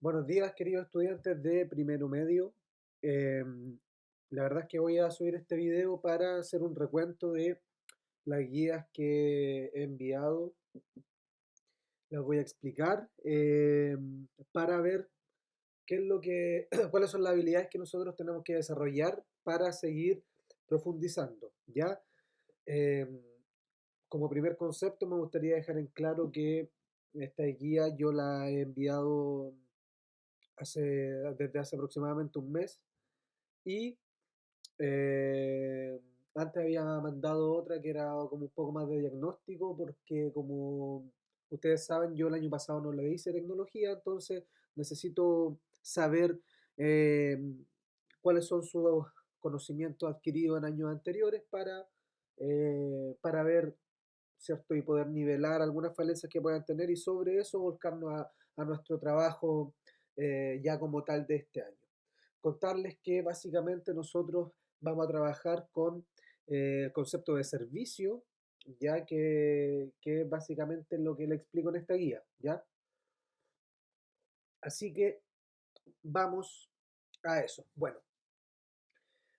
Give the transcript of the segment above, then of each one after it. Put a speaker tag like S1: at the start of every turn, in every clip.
S1: Buenos días, queridos estudiantes de primero medio. Em, la verdad es que voy a subir este video para hacer un recuento de las guías que he enviado. Las voy a explicar para ver qué es lo que, cuáles son las habilidades que nosotros tenemos que desarrollar para seguir profundizando, ¿ya? Em, Como primer concepto, me gustaría dejar en claro que esta guía yo la he enviado hace, desde hace aproximadamente un mes. Y eh, antes había mandado otra que era como un poco más de diagnóstico, porque como ustedes saben, yo el año pasado no le hice tecnología, entonces necesito saber eh, cuáles son sus conocimientos adquiridos en años anteriores para ver, ¿cierto? Y poder nivelar algunas falencias que puedan tener y sobre eso volcarnos a nuestro trabajo ya como tal de este año. Contarles que básicamente nosotros vamos a trabajar con el concepto de servicio, ya que es básicamente lo que le explico en esta guía, ¿ya? Así que vamos a eso. Bueno,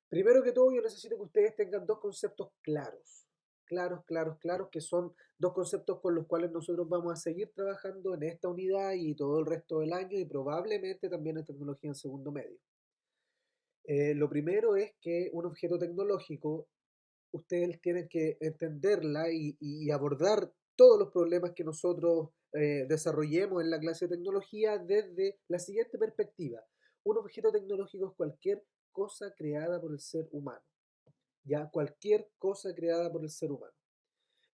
S1: primero que todo yo necesito que ustedes tengan dos conceptos claros, claros, que son dos conceptos con los cuales nosotros vamos a seguir trabajando en esta unidad y todo el resto del año y probablemente también en tecnología en segundo medio. Lo primero es que un objeto tecnológico, ustedes tienen que entenderla y abordar todos los problemas que nosotros desarrollemos en la clase de tecnología desde la siguiente perspectiva. Un objeto tecnológico es cualquier cosa creada por el ser humano, ya cualquier cosa creada por el ser humano.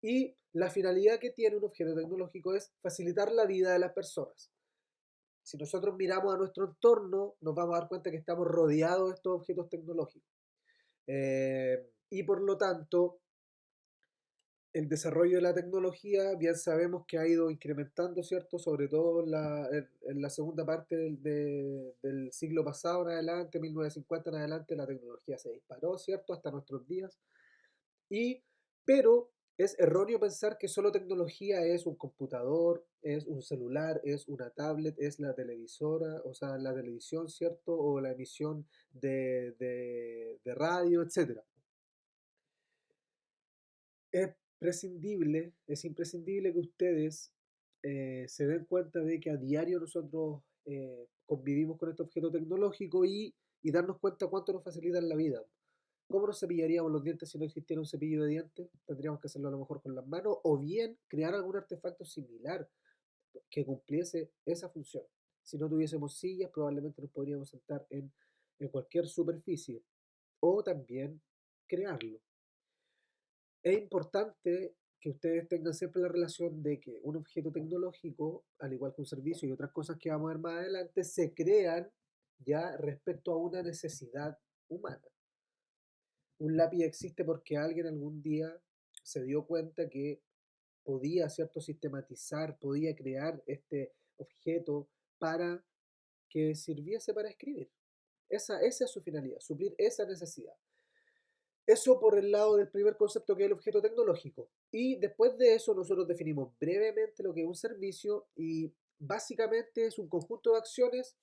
S1: Y la finalidad que tiene un objeto tecnológico es facilitar la vida de las personas. Si nosotros miramos a nuestro entorno, nos vamos a dar cuenta que estamos rodeados de estos objetos tecnológicos. Y por lo tanto, el desarrollo de la tecnología, bien sabemos que ha ido incrementando, ¿cierto? Sobre todo en la segunda parte del siglo pasado en adelante, 1950 en adelante, la tecnología se disparó, ¿cierto? Hasta nuestros días. Y, pero es erróneo pensar que solo tecnología es un computador, es un celular, es una tablet, es la televisora, o sea, la televisión, ¿cierto? O la emisión de radio, etcétera. Es imprescindible que ustedes se den cuenta de que a diario nosotros convivimos con este objeto tecnológico y darnos cuenta cuánto nos facilitan la vida. ¿Cómo nos cepillaríamos los dientes si no existiera un cepillo de dientes? Tendríamos que hacerlo a lo mejor con las manos o bien crear algún artefacto similar que cumpliese esa función. Si no tuviésemos sillas, probablemente nos podríamos sentar en cualquier superficie o también crearlo. Es importante que ustedes tengan siempre la relación de que un objeto tecnológico, al igual que un servicio y otras cosas que vamos a ver más adelante, se crean ya respecto a una necesidad humana. Un lápiz existe porque alguien algún día se dio cuenta que podía, ¿cierto?, sistematizar, podía crear este objeto para que sirviese para escribir. Esa es su finalidad, suplir esa necesidad. Eso por el lado del primer concepto que es el objeto tecnológico. Y después de eso nosotros definimos brevemente lo que es un servicio y básicamente es un conjunto de acciones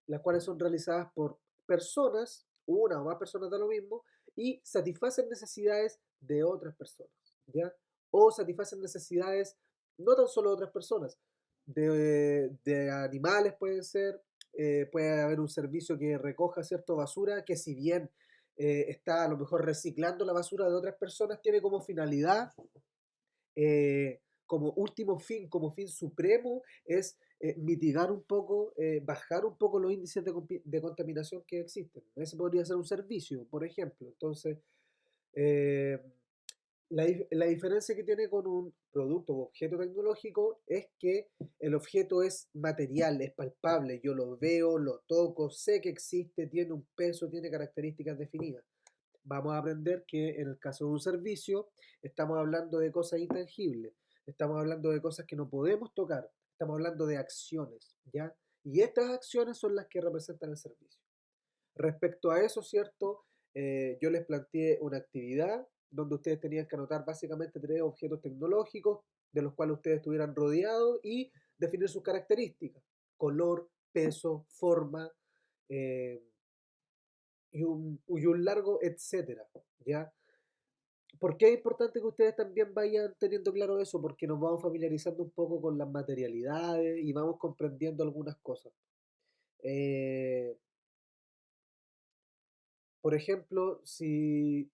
S1: las cuales son realizadas por personas, una o más personas da lo mismo, y satisfacen necesidades de otras personas, ¿ya? O satisfacen necesidades no tan solo de otras personas, de animales pueden ser, puede haber un servicio que recoja cierta basura que si bien está a lo mejor reciclando la basura de otras personas, tiene como finalidad, como último fin, como fin supremo, es mitigar un poco, bajar un poco los índices de contaminación que existen. Ese podría ser un servicio, por ejemplo. Entonces, eh, la diferencia que tiene con un producto o objeto tecnológico es que el objeto es material, es palpable, yo lo veo, lo toco, sé que existe, tiene un peso, tiene características definidas. Vamos a aprender que en el caso de un servicio estamos hablando de cosas intangibles, estamos hablando de cosas que no podemos tocar, estamos hablando de acciones, ¿ya? Y estas acciones son las que representan el servicio. Respecto a eso, ¿cierto? Yo les planteé una actividad donde ustedes tenían que anotar básicamente tres objetos tecnológicos de los cuales ustedes estuvieran rodeados y definir sus características, color, peso, forma, eh, y un largo etcétera, ¿ya? ¿Por qué es importante que ustedes también vayan teniendo claro eso? Porque nos vamos familiarizando un poco con las materialidades y vamos comprendiendo algunas cosas. Eh, por ejemplo, si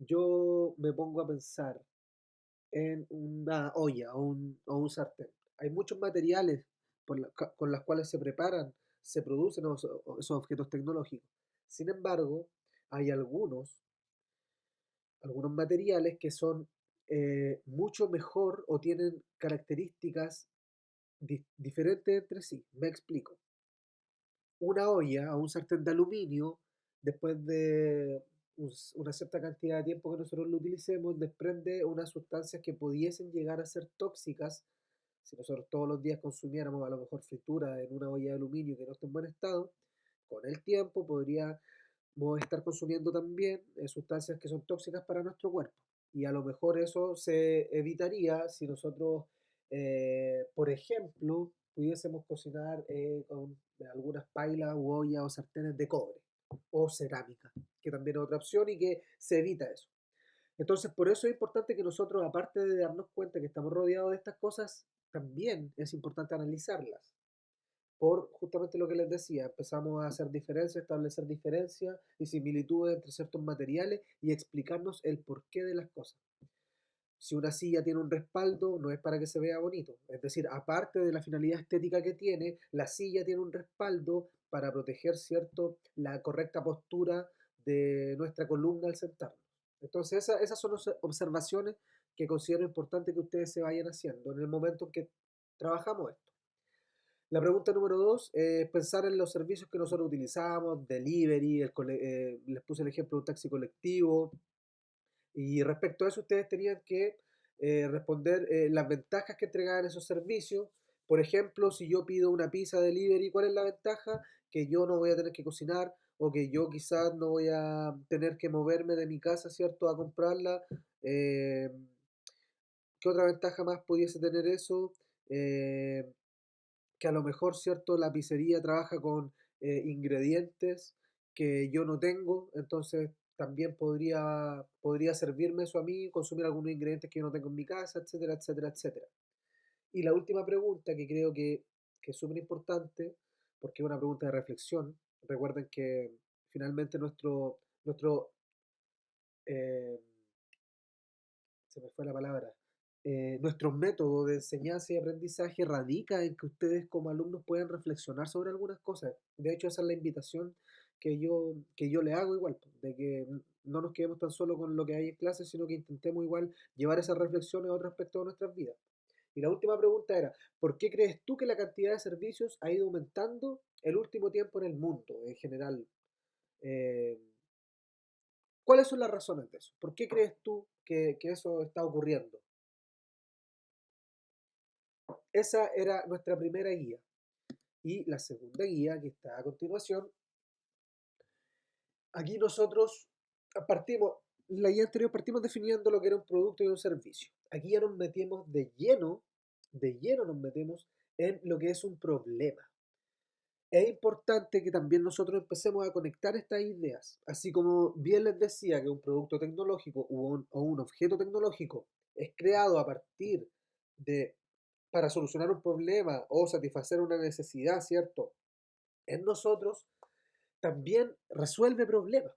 S1: yo me pongo a pensar en una olla o un sartén, hay muchos materiales con los cuales se preparan, se producen esos objetos tecnológicos. Sin embargo, hay algunos materiales que son mucho mejor o tienen características diferentes entre sí. Me explico. Una olla o un sartén de aluminio, después de una cierta cantidad de tiempo que nosotros lo utilicemos, desprende unas sustancias que pudiesen llegar a ser tóxicas si nosotros todos los días consumiéramos a lo mejor fritura en una olla de aluminio que no esté en buen estado. Con el tiempo podríamos estar consumiendo también sustancias que son tóxicas para nuestro cuerpo. Y a lo mejor eso se evitaría si nosotros, por ejemplo, pudiésemos cocinar con algunas pailas u ollas o sartenes de cobre o cerámica, que también es otra opción y que se evita eso. Entonces, por eso es importante que nosotros, aparte de darnos cuenta que estamos rodeados de estas cosas, también es importante analizarlas por justamente lo que les decía, empezamos a hacer diferencias, establecer diferencias y similitudes entre ciertos materiales y explicarnos el porqué de las cosas. Si una silla tiene un respaldo, no es para que se vea bonito. Es decir, aparte de la finalidad estética que tiene, la silla tiene un respaldo para proteger, ¿cierto?, la correcta postura de nuestra columna al sentarnos. Entonces, esas son las observaciones que considero importante que ustedes se vayan haciendo en el momento en que trabajamos esto. La pregunta número dos es pensar en los servicios que nosotros utilizamos, delivery, les puse el ejemplo de un taxi colectivo, y respecto a eso ustedes tenían que responder las ventajas que entregaban esos servicios. Por ejemplo, si yo pido una pizza delivery, ¿cuál es la ventaja? Que yo no voy a tener que cocinar o que yo quizás no voy a tener que moverme de mi casa, ¿cierto?, a comprarla. Eh, ¿Qué otra ventaja más pudiese tener eso? Eh, que a lo mejor, ¿cierto? La pizzería trabaja con ingredientes que yo no tengo, entonces también podría servirme eso a mí, consumir algunos ingredientes que yo no tengo en mi casa, etcétera, etcétera, etcétera. Y la última pregunta que creo que es súper importante, porque es una pregunta de reflexión, recuerden que finalmente eh, se me fue la palabra, nuestro método de enseñanza y aprendizaje radica en que ustedes como alumnos puedan reflexionar sobre algunas cosas. De hecho, esa es la invitación que yo le hago igual, pues, de que no nos quedemos tan solo con lo que hay en clase, sino que intentemos igual llevar esas reflexiones a otro aspecto de nuestras vidas. Y la última pregunta era, ¿por qué crees tú que la cantidad de servicios ha ido aumentando el último tiempo en el mundo en general? Eh, ¿Cuáles son las razones de eso? ¿Por qué crees tú que eso está ocurriendo? Esa era nuestra primera guía. Y la segunda guía, que está a continuación, aquí nosotros partimos, la guía anterior partimos definiendo lo que era un producto y un servicio. Aquí ya nos metimos de lleno nos metemos en lo que es un problema. Es importante que también nosotros empecemos a conectar estas ideas, así como bien les decía que un producto tecnológico o un objeto tecnológico es creado a partir de, para solucionar un problema o satisfacer una necesidad, ¿cierto? En nosotros, también resuelve problemas.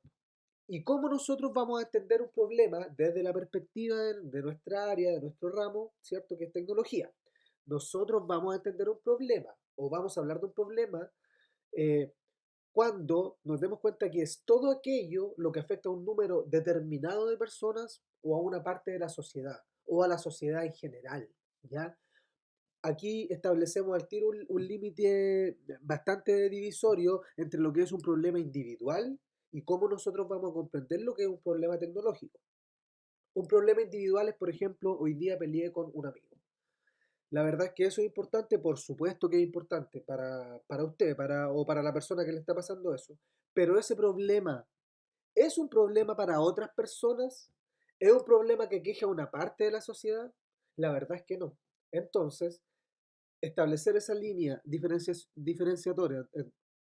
S1: ¿Y cómo nosotros vamos a entender un problema desde la perspectiva de nuestra área, de nuestro ramo, ¿cierto? Que es tecnología. Nosotros vamos a entender un problema o vamos a hablar de un problema eh, cuando nos demos cuenta que es todo aquello lo que afecta a un número determinado de personas o a una parte de la sociedad o a la sociedad en general, ¿ya? Aquí establecemos al tiro un límite bastante divisorio entre lo que es un problema individual y cómo nosotros vamos a comprender lo que es un problema tecnológico. Un problema individual es, por ejemplo, hoy día peleé con un amigo. La verdad es que eso es importante, por supuesto que es importante para usted o para la persona que le está pasando eso. Pero ese problema es un problema para otras personas, es un problema que queja a una parte de la sociedad. La verdad es que no. Entonces, establecer esa línea diferenciatoria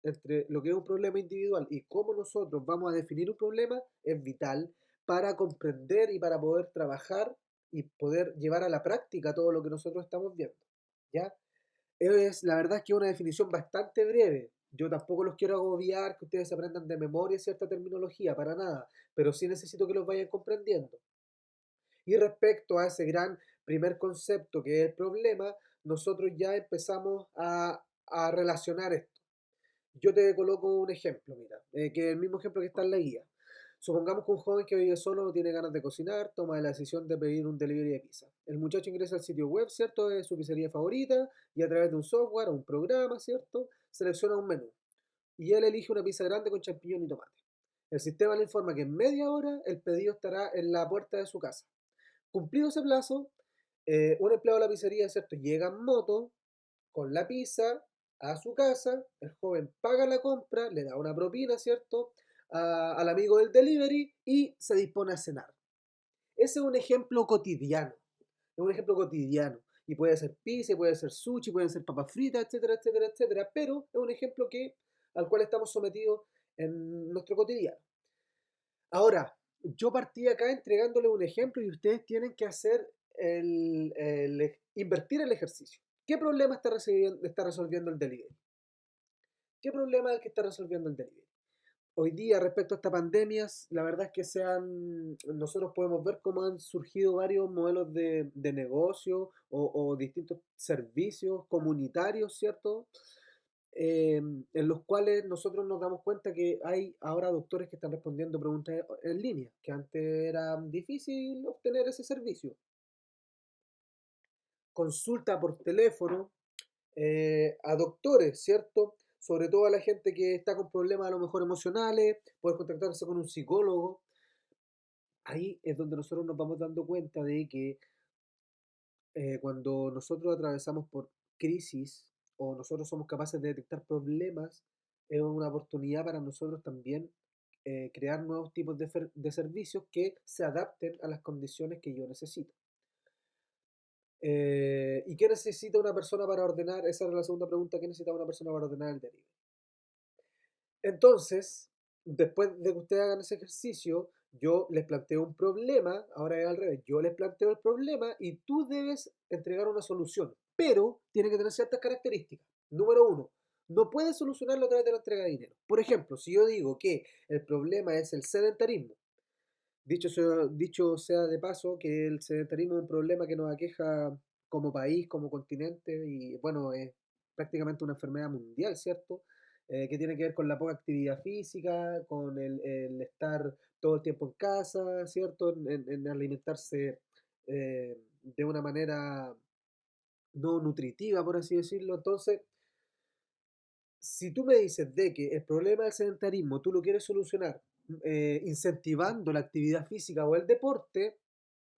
S1: entre lo que es un problema individual y cómo nosotros vamos a definir un problema es vital para comprender y para poder trabajar y poder llevar a la práctica todo lo que nosotros estamos viendo. ¿Ya? La verdad es que es una definición bastante breve. Yo tampoco los quiero agobiar, que ustedes aprendan de memoria cierta terminología, para nada, pero sí necesito que los vayan comprendiendo. Y respecto a ese gran primer concepto que es el problema, nosotros ya empezamos a relacionar esto. Yo te coloco un ejemplo, mira, que es el mismo ejemplo que está en la guía. Supongamos que un joven que vive solo no tiene ganas de cocinar, toma la decisión de pedir un delivery de pizza. El muchacho ingresa al sitio web, ¿cierto?, de su pizzería favorita y a través de un software o un programa, ¿cierto?, selecciona un menú. Y él elige una pizza grande con champiñón y tomate. El sistema le informa que en media hora el pedido estará en la puerta de su casa. Cumplido ese plazo, un empleado de la pizzería, ¿cierto?, llega en moto con la pizza a su casa, el joven paga la compra, le da una propina, ¿cierto?, al amigo del delivery y se dispone a cenar. Ese es un ejemplo cotidiano, es un ejemplo cotidiano. Y puede ser pizza, puede ser sushi, pueden ser papas fritas, etcétera, etcétera, etcétera. Pero es un ejemplo al cual estamos sometidos en nuestro cotidiano. Ahora, yo partí acá entregándole un ejemplo y ustedes tienen que hacer invertir el ejercicio. ¿Qué problema está resolviendo el delivery? ¿Qué problema es el que está resolviendo el delivery? Hoy día, respecto a estas pandemias, la verdad es que nosotros podemos ver cómo han surgido varios modelos de negocio o distintos servicios comunitarios, ¿cierto? En los cuales nosotros nos damos cuenta que hay ahora doctores que están respondiendo preguntas en línea, que antes era difícil obtener ese servicio. Consulta por teléfono a doctores, ¿cierto? Sobre todo a la gente que está con problemas a lo mejor emocionales, puede contactarse con un psicólogo. Ahí es donde nosotros nos vamos dando cuenta de que cuando nosotros atravesamos por crisis o nosotros somos capaces de detectar problemas, es una oportunidad para nosotros también crear nuevos tipos de servicios que se adapten a las condiciones que yo necesito. ¿Y qué necesita una persona para ordenar? Esa es la segunda pregunta. ¿Qué necesita una persona para ordenar el delivery? Entonces, después de que ustedes hagan ese ejercicio, yo les planteo un problema, ahora es al revés, yo les planteo el problema y tú debes entregar una solución, pero tiene que tener ciertas características. Número uno, no puedes solucionarlo a través de la entrega de dinero. Por ejemplo, si yo digo que el problema es el sedentarismo, dicho sea de paso que el sedentarismo es un problema que nos aqueja como país, como continente, y bueno, es prácticamente una enfermedad mundial, ¿cierto? Que tiene que ver con la poca actividad física, con el estar todo el tiempo en casa, ¿cierto? En alimentarse de una manera no nutritiva, por así decirlo. Entonces, si tú me dices de que el problema del sedentarismo tú lo quieres solucionar incentivando la actividad física o el deporte,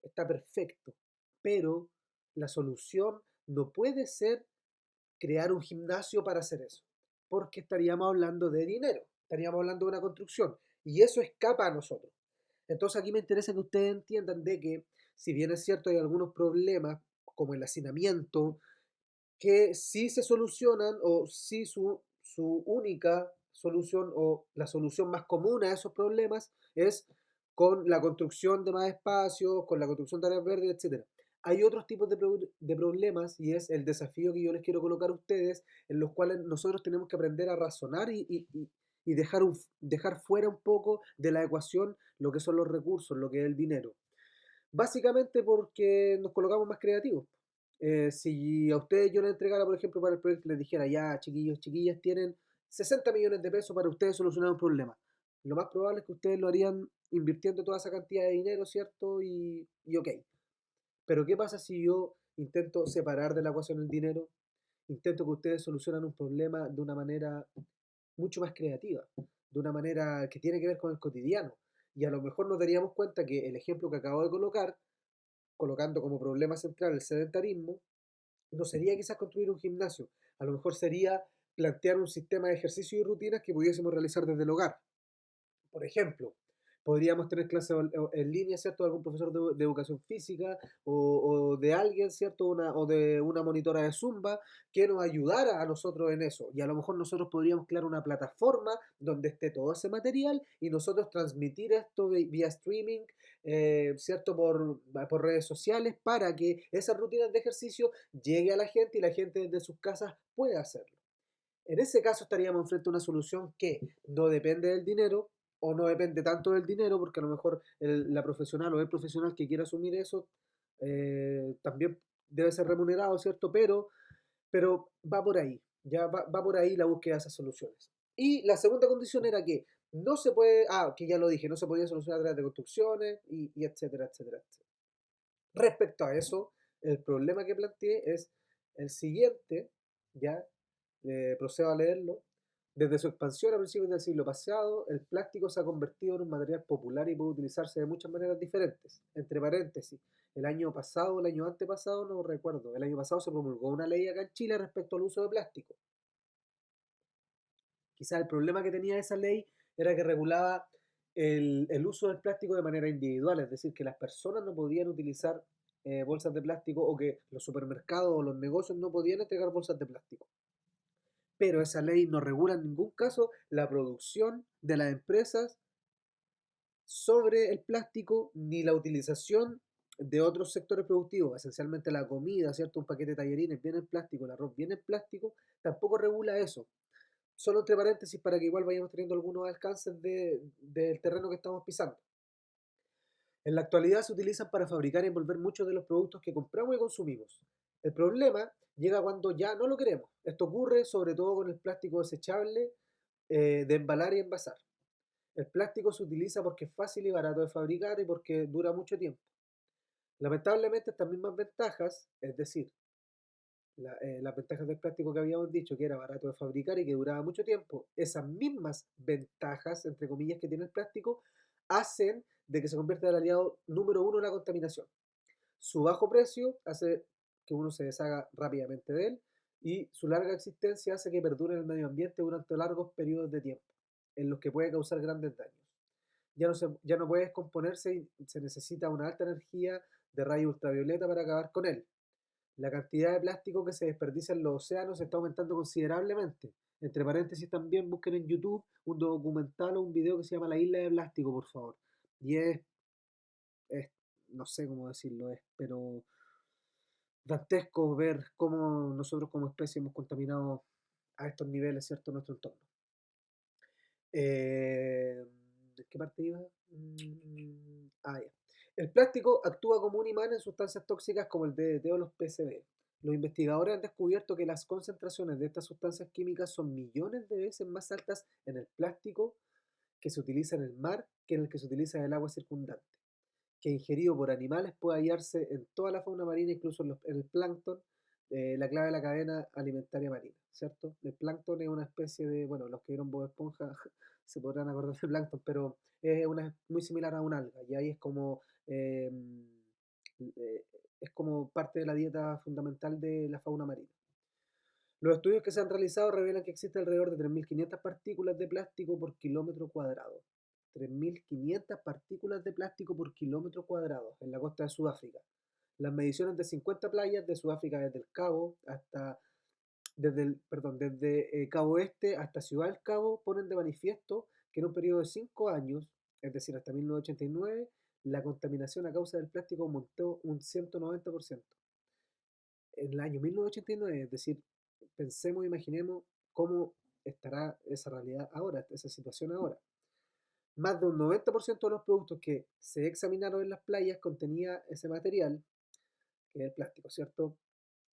S1: está perfecto. Pero la solución no puede ser crear un gimnasio para hacer eso, porque estaríamos hablando de dinero, estaríamos hablando de una construcción, y eso escapa a nosotros. Entonces aquí me interesa que ustedes entiendan de que, si bien es cierto, hay algunos problemas, como el hacinamiento, que sí se solucionan o sí su única solución o la solución más común a esos problemas es con la construcción de más espacios, con la construcción de áreas verdes, etcétera. Hay otros tipos de problemas y es el desafío que yo les quiero colocar a ustedes, en los cuales nosotros tenemos que aprender a razonar y dejar fuera un poco de la ecuación lo que son los recursos, lo que es el dinero. Básicamente porque nos colocamos más creativos. Si a ustedes yo les entregara, por ejemplo, para el proyecto, les dijera, ya, chiquillos, chiquillas, tienen 60 millones de pesos para ustedes solucionar un problema. Lo más probable es que ustedes lo harían invirtiendo toda esa cantidad de dinero, ¿cierto? Y ok. Pero ¿qué pasa si yo intento separar de la ecuación el dinero? Intento que ustedes solucionen un problema de una manera mucho más creativa, de una manera que tiene que ver con el cotidiano. Y a lo mejor nos daríamos cuenta que el ejemplo que acabo de colocar, colocando como problema central el sedentarismo, no sería quizás construir un gimnasio, a lo mejor sería plantear un sistema de ejercicio y rutinas que pudiésemos realizar desde el hogar. Por ejemplo, Podríamos tener clases en línea, ¿cierto? De algún profesor de educación física o de alguien, ¿cierto? O de una monitora de Zumba que nos ayudara a nosotros en eso. Y a lo mejor nosotros podríamos crear una plataforma donde esté todo ese material y nosotros transmitir esto vía streaming, ¿cierto? Por redes sociales para que esas rutinas de ejercicio llegue a la gente y la gente desde sus casas pueda hacerlo. En ese caso estaríamos frente a una solución que no depende del dinero o no depende tanto del dinero, porque a lo mejor la profesional o el profesional que quiera asumir eso también debe ser remunerado, ¿cierto? Pero va por ahí, ya va por ahí la búsqueda de esas soluciones. Y la segunda condición era que no se puede, que ya lo dije, no se podía solucionar a través de construcciones y etcétera, etcétera, etcétera. Respecto a eso, el problema que planteé es el siguiente, ya procedo a leerlo. Desde su expansión a principios del siglo pasado, el plástico se ha convertido en un material popular y puede utilizarse de muchas maneras diferentes. Entre paréntesis, el año pasado o el año antepasado, no recuerdo, el año pasado se promulgó una ley acá en Chile respecto al uso de plástico. Quizás el problema que tenía esa ley era que regulaba el uso del plástico de manera individual, es decir, que las personas no podían utilizar bolsas de plástico o que los supermercados o los negocios no podían entregar bolsas de plástico. Pero esa ley no regula en ningún caso la producción de las empresas sobre el plástico ni la utilización de otros sectores productivos, esencialmente la comida, ¿cierto? Un paquete de tallarines viene en plástico, el arroz viene en plástico, tampoco regula eso. Solo entre paréntesis para que igual vayamos teniendo algunos alcances del terreno que estamos pisando. En la actualidad se utilizan para fabricar y envolver muchos de los productos que compramos y consumimos. El problema llega cuando ya no lo queremos. Esto ocurre sobre todo con el plástico desechable de embalar y envasar. El plástico se utiliza porque es fácil y barato de fabricar y porque dura mucho tiempo. Lamentablemente estas mismas ventajas, es decir, las ventajas del plástico que habíamos dicho, que era barato de fabricar y que duraba mucho tiempo, esas mismas ventajas, entre comillas, que tiene el plástico, hacen de que se convierta en el aliado número uno en la contaminación. Su bajo precio hace que uno se deshaga rápidamente de él y su larga existencia hace que perdure en el medio ambiente durante largos periodos de tiempo, en los que puede causar grandes daños. Ya no puede descomponerse y se necesita una alta energía de rayo ultravioleta para acabar con él. La cantidad de plástico que se desperdicia en los océanos está aumentando considerablemente. Entre paréntesis también busquen en YouTube un documental o un video que se llama La isla de plástico, por favor. Y es no sé cómo decirlo, pero dantesco ver cómo nosotros como especie hemos contaminado a estos niveles, ¿cierto?, nuestro entorno. Eh, ¿De qué parte iba? Ya. El plástico actúa como un imán en sustancias tóxicas como el DDT o los PCB. Los investigadores han descubierto que las concentraciones de estas sustancias químicas son millones de veces más altas en el plástico que se utiliza en el mar que en el que se utiliza en el agua circundante, que ingerido por animales puede hallarse en toda la fauna marina, incluso en el plancton, la clave de la cadena alimentaria marina, ¿cierto? El plancton es una especie de, bueno, los que vieron Bob Esponja se podrán acordar del plancton, pero muy similar a un alga, y ahí eh, es como parte de la dieta fundamental de la fauna marina. Los estudios que se han realizado revelan que existe alrededor de 3.500 partículas de plástico por kilómetro cuadrado. 3.500 partículas de plástico por kilómetro cuadrado en la costa de Sudáfrica. Las mediciones de 50 playas de Sudáfrica desde el Cabo hasta desde Cabo Este hasta Ciudad del Cabo ponen de manifiesto que en un periodo de 5 años, es decir, hasta 1989, la contaminación a causa del plástico aumentó un 190%. En el año 1989, es decir, pensemos, imaginemos cómo estará esa realidad ahora, esa situación ahora. Más de un 90% de los productos que se examinaron en las playas contenía ese material, que es el plástico, ¿cierto?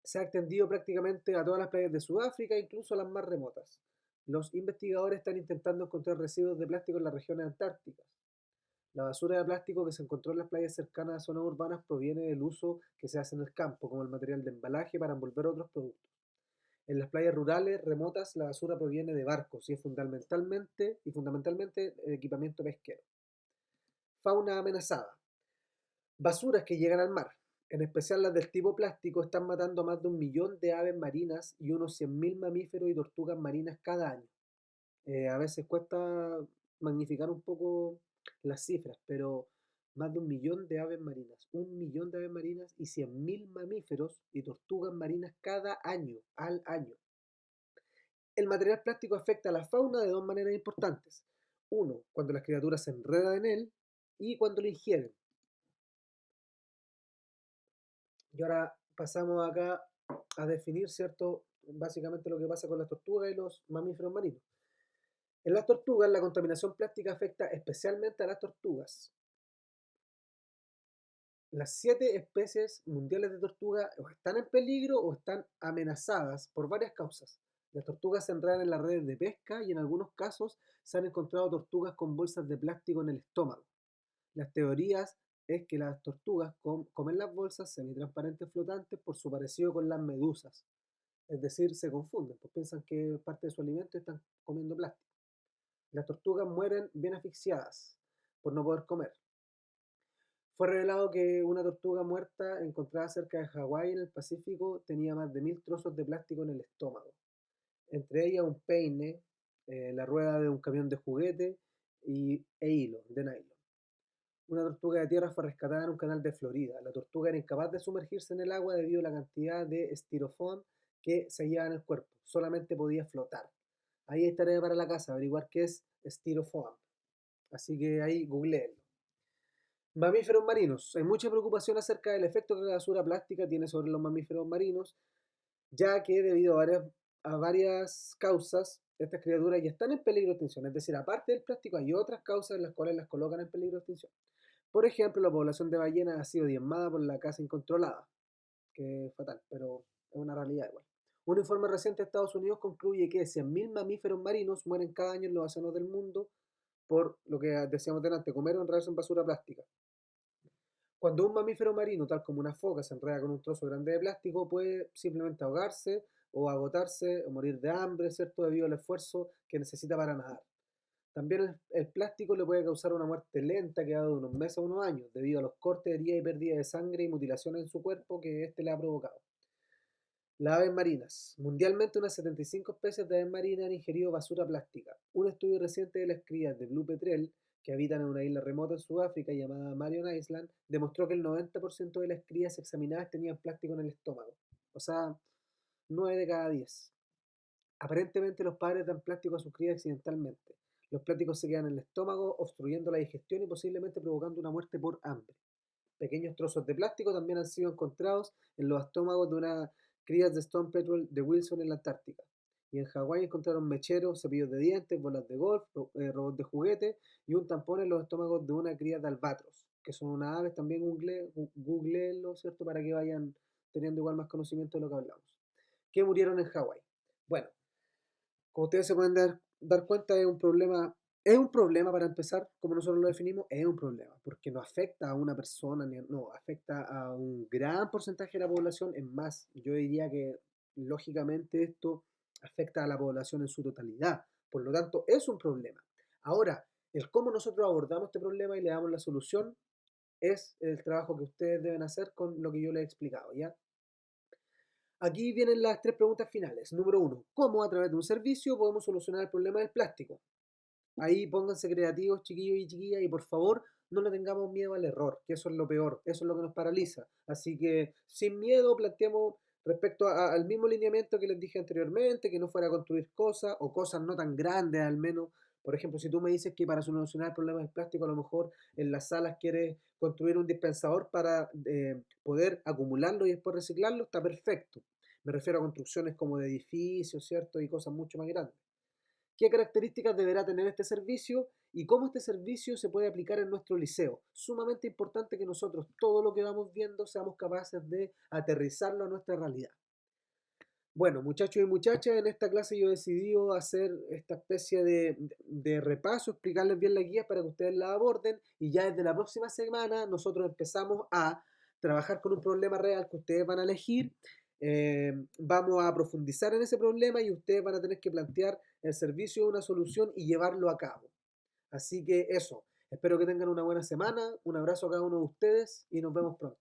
S1: Se ha extendido prácticamente a todas las playas de Sudáfrica, incluso a las más remotas. Los investigadores están intentando encontrar residuos de plástico en las regiones antárticas. La basura de plástico que se encontró en las playas cercanas a zonas urbanas proviene del uso que se hace en el campo, como el material de embalaje para envolver otros productos. En las playas rurales remotas la basura proviene de barcos y es fundamentalmente equipamiento pesquero. Fauna amenazada. Basuras que llegan al mar, en especial las del tipo plástico, están matando a más de 1 millón de aves marinas y unos 100.000 mamíferos y tortugas marinas cada año. A veces cuesta magnificar un poco las cifras, pero más de 1 millón de aves marinas, 1 millón de aves marinas y 100.000 mamíferos y tortugas marinas cada año, al año. El material plástico afecta a la fauna de dos maneras importantes. Uno, cuando las criaturas se enredan en él y cuando lo ingieren. Y ahora pasamos acá a definir, ¿cierto? Básicamente lo que pasa con las tortugas y los mamíferos marinos. En las tortugas, la contaminación plástica afecta especialmente a las tortugas. Las 7 especies mundiales de tortuga o están en peligro o están amenazadas por varias causas. Las tortugas se enredan en las redes de pesca y en algunos casos se han encontrado tortugas con bolsas de plástico en el estómago. Las teorías es que las tortugas comen las bolsas semitransparentes flotantes por su parecido con las medusas. Es decir, se confunden, pues piensan que parte de su alimento están comiendo plástico. Las tortugas mueren bien asfixiadas por no poder comer. Fue revelado que una tortuga muerta encontrada cerca de Hawái en el Pacífico tenía más de 1.000 trozos de plástico en el estómago, entre ellas un peine, la rueda de un camión de juguete e hilo de nylon. Una tortuga de tierra fue rescatada en un canal de Florida. La tortuga era incapaz de sumergirse en el agua debido a la cantidad de estirofoam que se llevaba en el cuerpo. Solamente podía flotar. Ahí hay tarea para la casa, averiguar qué es estirofoam. Así que ahí googleenlo. Mamíferos marinos. Hay mucha preocupación acerca del efecto que la basura plástica tiene sobre los mamíferos marinos, ya que debido a varias causas, estas criaturas ya están en peligro de extinción. Es decir, aparte del plástico, hay otras causas en las cuales las colocan en peligro de extinción. Por ejemplo, la población de ballenas ha sido diezmada por la caza incontrolada, que es fatal, pero es una realidad igual. Un informe reciente de Estados Unidos concluye que 100.000 mamíferos marinos mueren cada año en los océanos del mundo por lo que decíamos delante, comer o enredarse en basura plástica. Cuando un mamífero marino, tal como una foca, se enreda con un trozo grande de plástico, puede simplemente ahogarse o agotarse o morir de hambre, ¿cierto? Debido al esfuerzo que necesita para nadar. También el plástico le puede causar una muerte lenta que va de unos meses a unos años, debido a los cortes, heridas y pérdida de sangre y mutilaciones en su cuerpo que éste le ha provocado. Las aves marinas. Mundialmente, unas 75 especies de aves marinas han ingerido basura plástica. Un estudio reciente de las crías de Blue Petrel, que habitan en una isla remota en Sudáfrica llamada Marion Island, demostró que el 90% de las crías examinadas tenían plástico en el estómago. O sea, 9 de cada 10. Aparentemente los padres dan plástico a sus crías accidentalmente. Los plásticos se quedan en el estómago, obstruyendo la digestión y posiblemente provocando una muerte por hambre. Pequeños trozos de plástico también han sido encontrados en los estómagos de una crías de Stone Petrel de Wilson en la Antártica. Y en Hawái encontraron mecheros, cepillos de dientes, bolas de golf, robots de juguete y un tampón en los estómagos de una cría de albatros, que son unas aves, también googleenlo, ¿cierto? Para que vayan teniendo igual más conocimiento de lo que hablamos. Que murieron en Hawái. Bueno, como ustedes se pueden dar cuenta, es un problema para empezar, como nosotros lo definimos, es un problema, porque no afecta a una persona, no, afecta a un gran porcentaje de la población, es más, yo diría que lógicamente esto afecta a la población en su totalidad, por lo tanto es un problema. Ahora, el cómo nosotros abordamos este problema y le damos la solución es el trabajo que ustedes deben hacer con lo que yo les he explicado, ¿ya? Aquí vienen las 3 preguntas finales. Número 1, ¿cómo a través de un servicio podemos solucionar el problema del plástico? Ahí pónganse creativos, chiquillos y chiquillas, y por favor no le tengamos miedo al error, que eso es lo peor, eso es lo que nos paraliza. Así que sin miedo planteemos respecto al mismo lineamiento que les dije anteriormente, que no fuera a construir cosas o cosas no tan grandes al menos. Por ejemplo, si tú me dices que para solucionar el problema del plástico a lo mejor en las salas quieres construir un dispensador para poder acumularlo y después reciclarlo, está perfecto. Me refiero a construcciones como de edificios, ¿cierto? Y cosas mucho más grandes. ¿Qué características deberá tener este servicio y cómo este servicio se puede aplicar en nuestro liceo? Sumamente importante que nosotros todo lo que vamos viendo seamos capaces de aterrizarlo a nuestra realidad. Bueno, muchachos y muchachas, en esta clase yo he decidido hacer esta especie de repaso, explicarles bien la guía para que ustedes la aborden y ya desde la próxima semana nosotros empezamos a trabajar con un problema real que ustedes van a elegir. Vamos a profundizar en ese problema y ustedes van a tener que plantear el servicio de una solución y llevarlo a cabo. Así que eso, espero que tengan una buena semana, un abrazo a cada uno de ustedes y nos vemos pronto.